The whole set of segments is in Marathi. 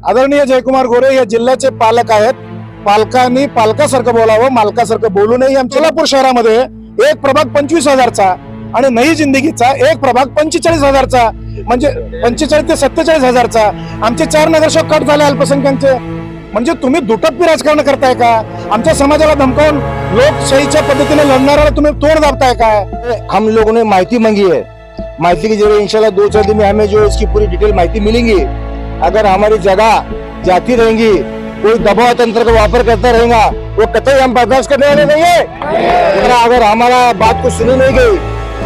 आदरणीय जयकुमार गोरे या जिल्ह्याचे पालक आहेत. पालकांनी पालकासारखं बोलावं, मालकासारखं बोलू नये. आमच्या सोलापूर शहरामध्ये एक प्रभाग 25,000चा आणि नई जिंदगीचा एक प्रभाग 45,000चा, म्हणजे 45 ते 47,000चा. आमचे 4 नगरसेवक कट झाले अल्पसंख्याकचे. म्हणजे तुम्ही दुटप्पी राजकारण करताय का? आमच्या समाजाला धमकावून लोकशाहीच्या पद्धतीने लढणाऱ्याला तुम्ही तोड दाबताय काय? हम लोगों ने माहिती मांगी है, माहिती के जरिए इंशाल्लाह 2-4 दिन में हमें जो इसकी पूरी डिटेल माहिती मिलेंगी. अगर हमारी जगह जाती रहेंगी, कोई दबाव तंत्र का वापर करता रहेगा, वो कतई हम बर्दाश्त करने वाले नहीं है. अगर हमारा बात को सुनी नहीं गई,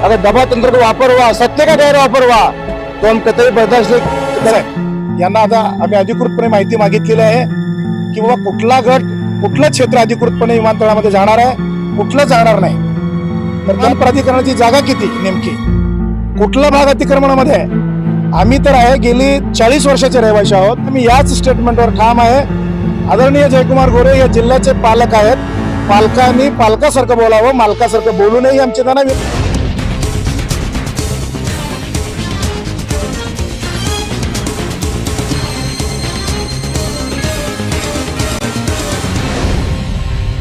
अगर दबाव तंत्र का वापर हुआ, सत्य का गैर वापर हुआ, तो हम कतई बर्दाश्त नहीं करें. यांना आता आम्ही अधिकृतपणे माहिती मागितलेली आहे की बाबा कुठला गट कुठलं क्षेत्र अधिकृतपणे विमानतळामध्ये जाणार आहे, कुठलं जाणार नाही. तर वन प्राधिकरणाची जागा किती नेमकी, कुठला भाग अतिक्रमणामध्ये आहे? आम्ही तर आहे गेली 40 वर्षाचे रहिवासी आहोत. आम्ही याच स्टेटमेंटवर ठाम आहे. आदरणीय जयकुमार गोरे या जिल्ह्याचे पालक आहेत. पालकांनी पालकासारखं बोलावं, मालकासारखं बोलू नये. आमचे त्यांना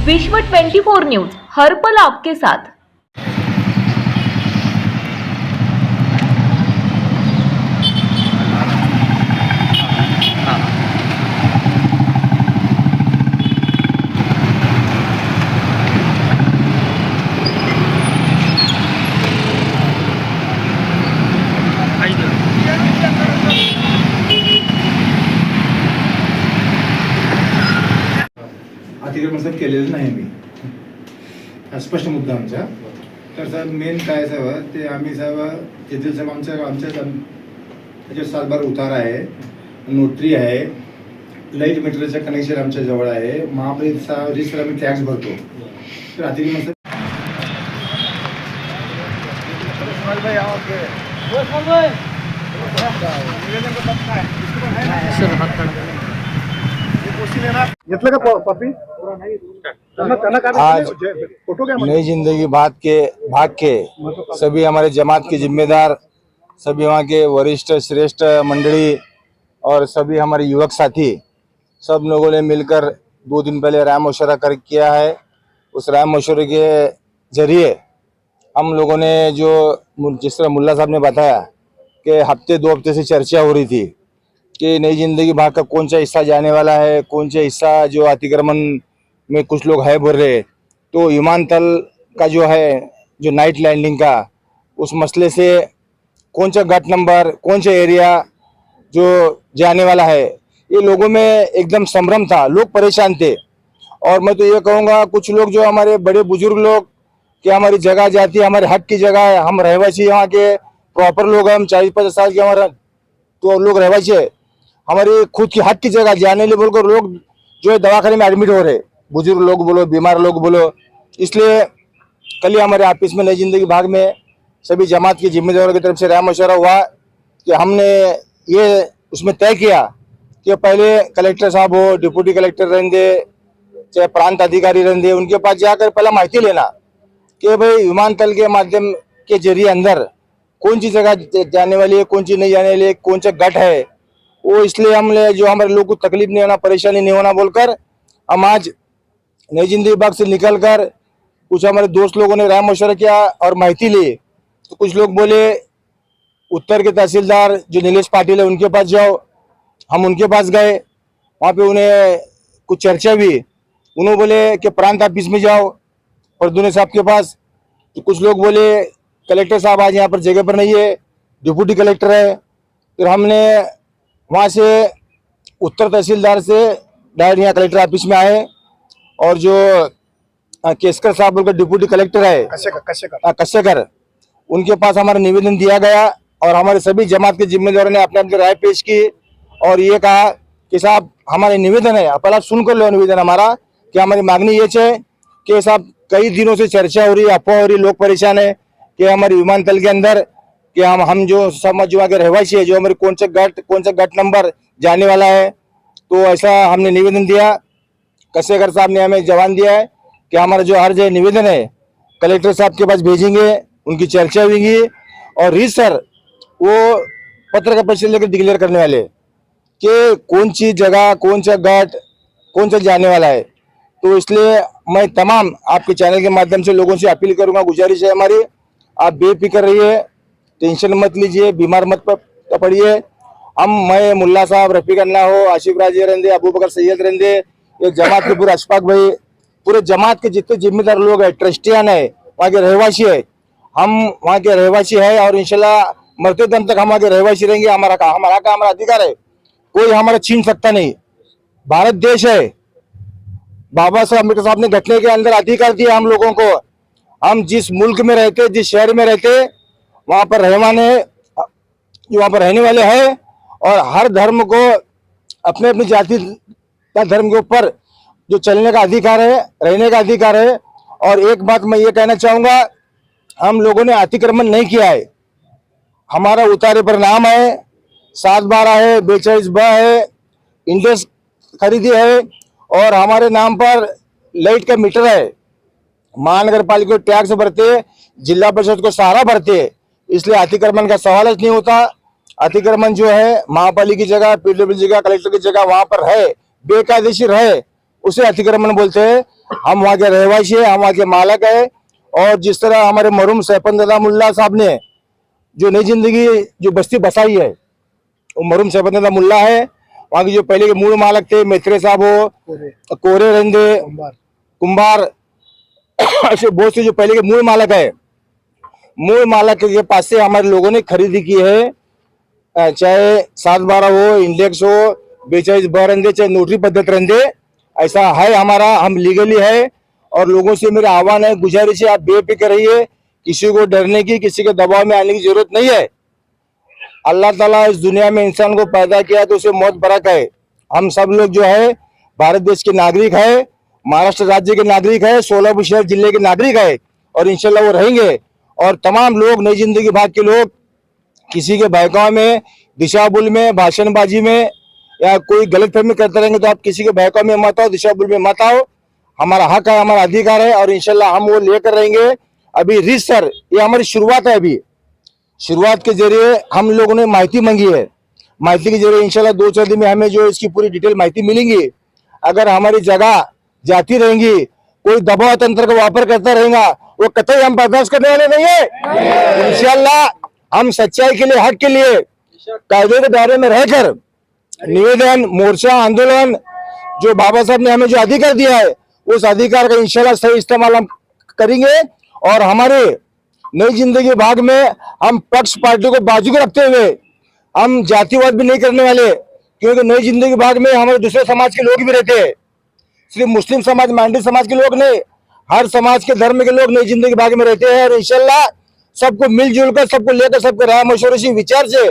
विश्व 24 न्यूज, हर पल आपके साथ. अतिक्रमण साहेब केलेलं नाही मी, हा स्पष्ट मुद्दा आमचा. तर साहेब मेन काय साहेब ते आम्ही साहेब तेथील साहेब आमच्या त्याच्यावर सातबार उतारा आहे, नोटरी आहे, लाईट मीटरचं कनेक्शन आमच्या जवळ आहे, महापालिकेचा रजिस्टर आम्ही टॅक्स भरतो. तर अतिक्रमण साहेब घेतलं का पप्पी? आज नई जिंदगी भाग के सभी हमारे जमात के जिम्मेदार, सभी वहाँ के वरिष्ठ श्रेष्ठ मंडली और सभी हमारे युवक साथी, सब लोगों ने मिलकर 2 दिन पहले राय मशवरा कर किया है. उस राय मशवरे के जरिए हम लोगों ने जो जिस तरह मुल्ला साहब ने बताया कि 2 हफ्ते से चर्चा हो रही थी कि नई जिंदगी भाग का कौन सा हिस्सा जाने वाला है, कौन सा हिस्सा जो अतिक्रमण में कुछ लोग है बोल रहे. तो विमानतल का जो है जो नाइट लैंडिंग का उस मसले से कौन सा गट नंबर, कौन सा एरिया जो जाने वाला है, ये लोगों में एकदम संभ्रम था, लोग परेशान थे. और मैं तो ये कहूँगा कुछ लोग जो हमारे बड़े बुजुर्ग लोग कि हमारी जगह जाती है, हमारे हक की जगह है, हम रहवासी यहाँ के प्रॉपर लोग हैं, हम 40-50 साल के हमारा तो लोग रहवासी है, हमारी खुद की हक की जगह जाने लिए बोलकर लोग जो है दवाखाने में एडमिट हो रहे, बुजुर्ग लोग बोलो, बीमार लोग बोलो. इसलिए कल ही हमारे ऑफिस में नई जिंदगी भाग में सभी जमात के जिम्मेदारों की तरफ से राय मशवरा हुआ कि हमने ये उसमें तय किया कि पहले कलेक्टर साहब हो, डिप्टी कलेक्टर रहने, चाहे प्रांत अधिकारी रहने, उनके पास जाकर पहला माहिती लेना कि भाई विमानतल के माध्यम के जरिए अंदर कौन सी जगह जाने वाली है, कौन सी नहीं जाने वाली है, कौन सा गट है. वो इसलिए हमने जो हमारे लोगों को तकलीफ नहीं होना, परेशानी नहीं होना बोलकर हम आज नई जिंदगी बाग से निकलकर कुछ हमारे दोस्त लोगों ने राय मशवरा किया और माहिती ली. तो कुछ लोग बोले उत्तर के तहसीलदार जो नीलेश पाटिल है उनके पास जाओ. हम उनके पास गए, वहाँ पे उन्हें कुछ चर्चा हुई. उन्होंने बोले कि प्रांत ऑफिस में जाओ परदुने साहब के पास. तो कुछ लोग बोले कलेक्टर साहब आज यहाँ पर जगह पर नहीं है, डिप्टी कलेक्टर है. फिर हमने वहाँ से उत्तर तहसीलदार से डायरेक्ट यहाँ कलेक्टर ऑफिस में आए और जो केसकर साहब बोलकर डिप्टी कलेक्टर है कश्यकर, उनके पास हमारा निवेदन दिया गया और हमारे सभी जमात के जिम्मेदारों ने अपने अपने राय पेश की और ये कहा कि साहब हमारे निवेदन है, पहले सुनकर लो निवेदन हमारा कि हमारी मांगनी ये है कि साहब कई दिनों से चर्चा हो रही है, अफवाह हो रही, लोग परेशान है कि हमारे विमानतल के अंदर कि हम जो समाज जो आगे रहवासी है, जो हमारे कौन सा गट नंबर जाने वाला है. तो ऐसा हमने निवेदन दिया. कसेकर साहब ने हमें जवाब दिया है कि हमारा जो अर्ज है निवेदन है कलेक्टर साहब के पास भेजेंगे, उनकी चर्चा होगी और रीसर वो पत्र का परिचय लेकर डिक्लेयर करने वाले. कि कौन सी जगह, कौन सा गट, कौन सा जाने वाला है। तो इसलिए मैं तमाम आपके चैनल के माध्यम से लोगों से अपील करूंगा, गुजारिश है हमारी, आप बेफिक्र रहिए, टेंशन मत लीजिए, बीमार मत पड़िए। मैं मुल्ला साहब, रफीक अन्ना हो, आशिफ राजी रहंदे, अबू बकर सैयद रहंदे, ये जमात के पूरे अशफाक भाई, पूरे जमात के जितने जिम्मेदार लोग हैं, ट्रस्टियान है, वहाँ के रहवासी है, हम वहाँ के रहवासी है और इंशाल्लाह मरते दम तक हम वहाँ के रहवासी रहेंगे। हमारा काम, हमारा अधिकार है, कोई हमारा छीन सकता नहीं। भारत देश है, बाबा साहब अम्बेडकर साहब ने घटने के अंदर अधिकार दिया हम लोगों को। हम जिस मुल्क में रहते, जिस शहर में रहते, वहाँ पर रहवाने जो वहाँ पर रहने वाले हैं और हर धर्म को अपने अपनी जाति धर्म के ऊपर जो चलने का अधिकार है, रहने का अधिकार है। और एक बात मैं ये कहना चाहूंगा, हम लोगों ने अतिक्रमण नहीं किया है, हमारा उतारे पर नाम है, 7/12 है, 42 है, इंडेक्स खरीदी है और हमारे नाम पर लाइट का मीटर है। महानगर पालिका को टैक्स भरते, जिला परिषद को सहारा भरते, इसलिए अतिक्रमण का सवाल ही नहीं होता। अतिक्रमण जो है महापालिका की जगह, पीडब्ल्यू की जगह, कलेक्टर की जगह वहां पर है, बेकायदेशीर है, उसे अतिक्रमण बोलते हैं। हम वहाँ के रहवासी है, हम वहाँ के मालक है। और जिस तरह हमारे मरहूम सैफुद्दीन मुल्ला साहब ने जो नई जिंदगी जो बस्ती बसाई है, वो मरहूम सैफुद्दीन मुल्ला है। वहाँ के जो पहले के मूल मालक थे, मैत्रे साहब हो, कोरे रहंदे, कुंभार, ऐसे बहुत से जो पहले के मूल मालक है, मूल मालक के पास से हमारे लोगों ने खरीदी की है। चाहे 7/12 हो, इंडेक्स हो, 42 रहंदे, चाहे नोटरी पद्धत रहंदे, ऐसा है हमारा, हम लीगली है। और लोगों से मेरा आह्वान है, गुजारिश है, आप बेफिक्र रहिए, किसी को डरने की, किसी के दबाव में आने की जरूरत नहीं है। अल्लाह ताला इस दुनिया में इंसान को पैदा किया तो उसे मौत बरक है। हम सब लोग जो है भारत देश के नागरिक है, महाराष्ट्र राज्य के नागरिक है, सोलापुर शहर जिले के नागरिक है और इंशाल्लाह वो रहेंगे। और तमाम लोग, नई जिंदगी भाग के लोग, किसी के बहकावे में, दिशाबुल में, भाषणबाजी में या कोई गलतफहमी करते रहेंगे तो आप किसी के बहकावे में मत आओ, दिशाबुल में मत आओ। हमारा हक है, हमारा अधिकार है और इंशाल्लाह हम वो लेकर रहेंगे। अभी रिसर ये हमारी शुरुआत है, अभी शुरुआत के जरिए हम लोगों ने माहिती मांगी है, माहिती के जरिए इंशाल्लाह 2-4 दिन में हमें जो इसकी पूरी डिटेल माहिती मिलेंगी। अगर हमारी जगह जाती रहेंगी, कोई दबाव तंत्र का वापर करता रहेगा, वो कतई हम बर्दाश्त करने वाले नहीं है। इंशाल्लाह हम सच्चाई के लिए, हक के लिए कायदे के दायरे में रहकर निवेदन, मोर्चा, आंदोलन, जो बाबा साहब ने हमें जो अधिकार दिया है, उस अधिकार का इंशाल्लाह सही इस्तेमाल हम करेंगे। और हमारे नई जिंदगी भाग में हम पक्ष पार्टी को बाजू को रखते हुए हम जातिवाद भी नहीं करने वाले, क्योंकि नई जिंदगी भाग में हमारे दूसरे समाज के लोग भी रहते हैं, सिर्फ मुस्लिम समाज, मांडी समाज के लोग नहीं, हर समाज के धर्म के लोग नई जिंदगी भाग में रहते हैं। और इंशाल्लाह सबको मिलजुल कर, सबको लेकर, सबको राय मशवरे से, विचार से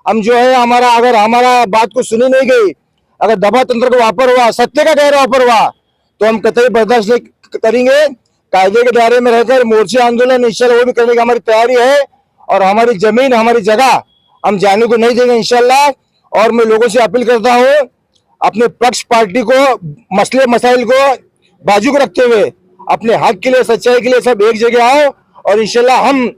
हम जो है हमारा, अगर हमारा बात को सुनी नहीं गई, अगर दबाव तंत्र का वापर हुआ, सत्य का गैर वापर हुआ, तो हम कतई बर्दाश्त नहीं करेंगे। कायदे के दायरे में रहकर मोर्चे, आंदोलन इंशाल्लाह वो भी करने की हमारी तैयारी है। और हमारी जमीन, हमारी जगह हम जाने को नहीं देंगे इंशाल्लाह। और मैं लोगों से अपील करता हूँ, अपने पक्ष पार्टी को, मसले मसाइल को बाजू को रखते हुए अपने हक के लिए, सच्चाई के लिए सब एक जगह आओ। और इंशाल्लाह हम,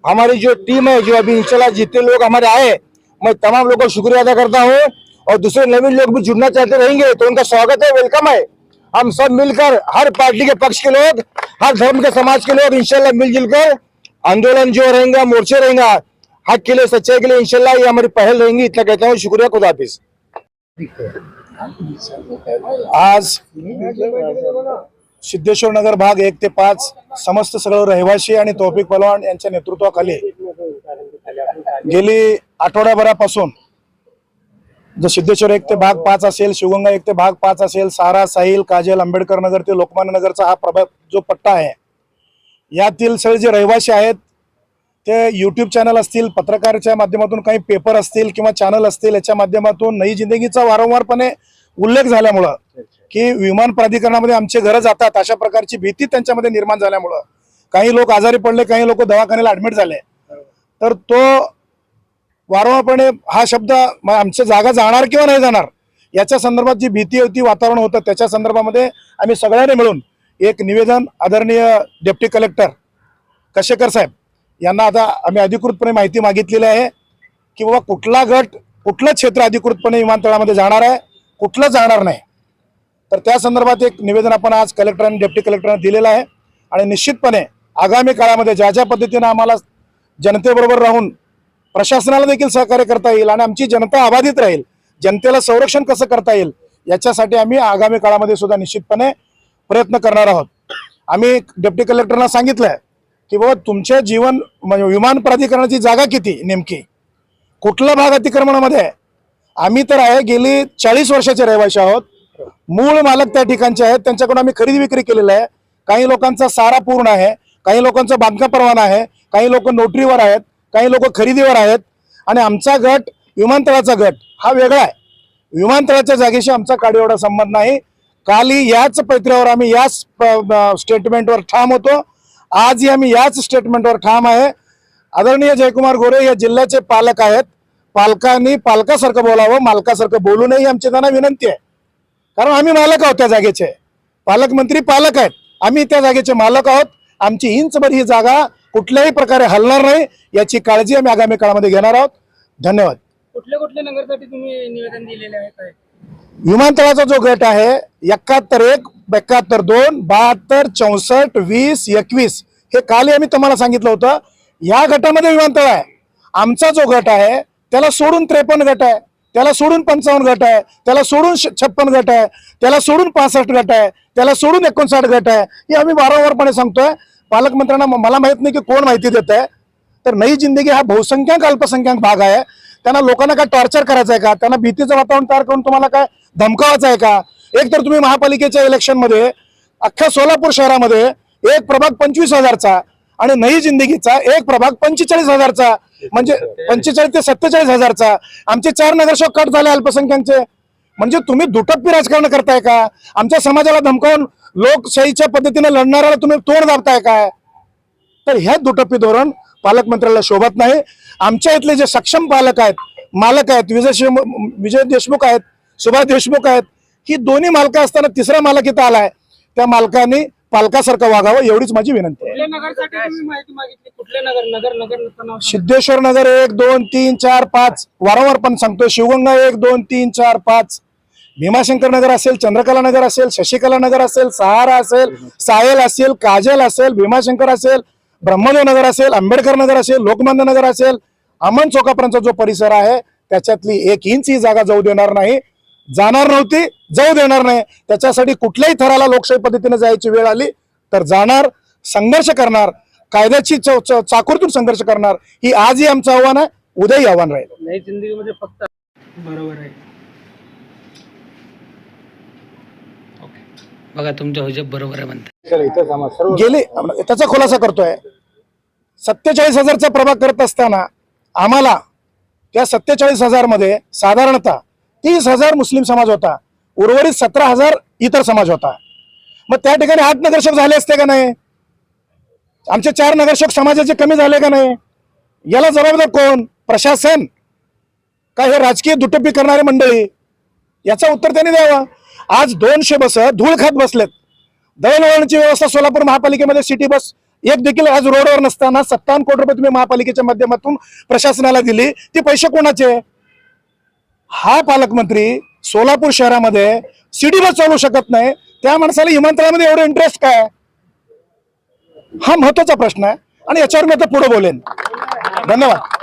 हमारी जो टीम है, जो अभी इंशाल्लाह जितने लोग हमारे आए, मैं तमाम लोगों का शुक्रिया अदा करता हूँ। और दूसरे नवीन लोग भी जुड़ना चाहते रहेंगे तो उनका स्वागत है, वेलकम है। हम सब मिलकर, हर पार्टी के पक्ष के लोग, हर धर्म के समाज के लोग इंशाल्लाह मिलजुल कर आंदोलन जो रहेगा, मोर्चे रहेगा, हक के लिए, सच्चाई के लिए, इंशाल्लाह ये हमारी पहल रहेंगी। इतना कहता हूँ, शुक्रिया, खुदा हाफिज। आज सिद्धेश्वर नगर भाग 1 ते 5 समस्त सगळं रहिवासी आणि तौफिक पहलवान यांच्या नेतृत्वाखाली गेली आठवड्याभरापासून जो सिद्धेश्वर 1 ते भाग 5 असेल, शिवगंगा 1 ते भाग 5 असेल, सारा, साहिल, काजल, आंबेडकर नगर ते लोकमान्य नगरचा हा प्रभाग जो पट्टा आहे, यातील सगळे जे रहिवासी आहेत ते यूट्यूब चॅनल असतील, पत्रकाराच्या माध्यमातून, काही पेपर असतील किंवा चॅनल असतील, याच्या माध्यमातून नई जिंदगीचा वारंवारपणे उल्लेख झाल्यामुळं की विमान प्राधिकरणामध्ये आमचे घरं जातात, अशा प्रकारची भीती त्यांच्यामध्ये निर्माण झाल्यामुळं काही लोक आजारी पडले, काही लोक दवाखान्याला ऍडमिट झाले। तर तो वारंवारपणे हा शब्द आमच्या जागा जाणार किंवा नाही जाणार याच्या संदर्भात जी भीती होती, वातावरण होतं, त्याच्या संदर्भामध्ये आम्ही सगळ्यांनी मिळून एक निवेदन आदरणीय डेप्टी कलेक्टर कशेकर साहेब यांना आता आम्ही अधिकृतपणे माहिती मागितलेली आहे की बाबा कुठला गट कुठलं क्षेत्र अधिकृतपणे विमानतळामध्ये जाणार आहे, कुठलं जाणार नाही. तर त्या संदर्भात एक निवेदन आपण आज कलेक्टर आणि डेप्टी कलेक्टरांना दिलेलं आहे. आणि निश्चितपणे आगामी काळामध्ये ज्या ज्या पद्धतीनं आम्हाला जनतेबरोबर राहून प्रशासनाला देखील सहकार्य करता येईल आणि आमची जनता अबाधित राहील, जनतेला संरक्षण कसं करता येईल याच्यासाठी आम्ही आगामी काळामध्ये सुद्धा निश्चितपणे प्रयत्न करणार आहोत. आम्ही डेप्टी कलेक्टरना सांगितलंय की बाबा तुमच्या म्हणजे विमान प्राधिकरणाची जागा किती, नेमकी कुठला भाग अतिक्रमणामध्ये आहे. आम्ही तर आहे गेली 40 वर्षाचे रहिवासी आहोत. मूळ मालक त्या ठिकाणचे आहेत, त्यांच्याकडून आम्ही खरेदी विक्री केलेला आहे. काही लोकांचा सारा पूर्ण आहे, काही लोकांचा बांधकाम परवाना आहे, काही लोक नोटरीवर आहेत, काही लोक खरेदीवर आहेत. आणि आमचा गट विमानतळाचा गट हा वेगळा आहे. विमानतळाच्या जागेशी आमचा काडीएवढा संबंध नाही. कालही याच पैत्र्यावर आम्ही याच स्टेटमेंटवर ठाम होतो, आजही आम्ही याच स्टेटमेंटवर ठाम आहे. आदरणीय जयकुमार गोरे या जिल्ह्याचे पालक आहेत. पालकांनी पालकासारखं बोलावं, मालकासारखं बोलू नये ही आमची त्यांना विनंती आहे. कारण आम्ही मालक आहोत त्या जागेचे, पालकमंत्री पालक आहेत, आम्ही त्या जागेचे मालक आहोत. आमची इंचभर ही जागा कुठल्याही प्रकारे हलणार नाही याची काळजी आम्ही आगामी काळामध्ये घेणार आहोत. धन्यवाद. कुठल्या नगरसाठी तुम्ही निवेदन दिलेले आहे काय? विमानतळाचा जो गट आहे 71-1, 72-2, 72, 64, 20, 21 हे कालही आम्ही तुम्हाला सांगितलं होतं. या गटामध्ये विमानतळ आहे. आमचा जो गट आहे त्याला सोडून 53 गट आहे, त्याला सोडून 55 गट आहे, त्याला सोडून 56 गट आहे, त्याला सोडून 65 गट आहे, त्याला सोडून 59 गट आहे. हे आम्ही वारंवारपणे सांगतोय. पालकमंत्र्यांना मला माहित नाही की कोण माहिती देत आहे. तर नई जिंदगी हा बहुसंख्याक अल्पसंख्याक भाग आहे. त्यांना लोकांना काय टॉर्चर करायचं आहे का, त्यांना भीतीचं वातावरण तयार करून तुम्हाला काय धमकावायचं आहे का? एक तर तुम्ही महापालिकेच्या इलेक्शनमध्ये अख्ख्या सोलापूर शहरामध्ये एक प्रभाग 25,000चा आणि नई जिंदगीचा एक प्रभाग 45,000चा, म्हणजे 45 ते 47,000चा आमचे 4 नगरसेवक कट झाले अल्पसंख्याकचे. म्हणजे तुम्ही दुटप्पी राजकारण करताय का? आमच्या समाजाला धमकावून लोकशाहीच्या पद्धतीने लढणाऱ्याला तुम्ही तोड दाबताय काय? तर ह्या दुटप्पी धोरण पालकमंत्र्याला शोभत नाही. आमच्या इथले जे सक्षम पालक आहेत, मालक आहेत, विजय देशमुख आहेत, सुभाष देशमुख आहेत, ही दोन्ही मालकं असताना तिसरा मालक इथं आलाय. त्या मालकांनी पालकासारखं वागावं एवढीच माझी विनंती आहे. कुठल्या नगरसाठी तुम्ही माहिती मागितली? कुठले नगर सिद्धेश्वर नगर 1, 2, 3, 4, 5 वारंवार पण सांगतोय. शिवगंगा 1, 2, 3, 4, 5, भीमाशंकर नगर असेल, चंद्रकला नगर असेल, शशिकला नगर असेल, सहारा असेल, सायल असेल, काजल असेल, भीमाशंकर असेल, ब्रह्मदेव नगर असेल, आंबेडकर नगर असेल, लोकमान्य नगर असेल, अमन चौकापर्यंतचा जो परिसर आहे त्याच्यातली 1 इंच ही जागा जाऊ देणार नाही, जाणार नव्हती, जाऊ देणार नाही. त्याच्यासाठी कुठल्याही थराला लोकशाही पद्धतीने जायची वेळ आली तर जाणार, संघर्ष करणार, कायद्याची चाकूरतून संघर्ष करणार. ही आजही आमचं आव्हान आहे, उद्याही आव्हान राहील. नई जिंदगीमध्ये फक्त बरोबर आहे. बघा तुमच्या हुजब बरोबर आहे म्हणते. गेली त्याचा खुलासा करतोय. 47,000चा प्रभाग करत असताना आम्हाला त्या 47,000 मध्ये साधारणतः 30,000 मुस्लिम समाज होता, उर्वरित 17,000 इतर समाज होता. मग त्या ठिकाणी 8 नगरसेवक झाले असते का नाही? आमचे 4 नगरसेवक समाजाचे कमी झाले का नाही? याला जबाबदार कोण? प्रशासन का हे राजकीय दुटप्पी करणारी मंडळी? याचं उत्तर त्यांनी द्यावं. आज 200 बस धूळ खात बसलेत. दळणवळणाची व्यवस्था सोलापूर महापालिकेमध्ये सिटी बस एक देखील आज रोडवर नसताना 57 कोटी रुपये तुम्ही महापालिकेच्या माध्यमातून प्रशासनाला दिली. ती पैसे कोणाचे? हा पालकमंत्री सोलापूर शहरामध्ये सिटी बस चालू शकत नाही, त्या माणसाला विमानतळामध्ये एवढं इंटरेस्ट काय? हा महत्वाचा प्रश्न आहे आणि याच्यावर मी आता पुढे बोलेन. धन्यवाद.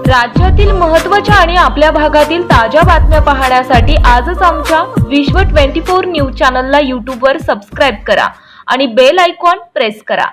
राज्यातील महत्त्वाच्या आणि आपल्या भागातील ताज्या बातम्या पाहण्यासाठी आजच आमच्या विश्व 24 न्यूज चॅनलला यूट्यूबवर सबस्क्राईब करा आणि बेल आयकॉन प्रेस करा.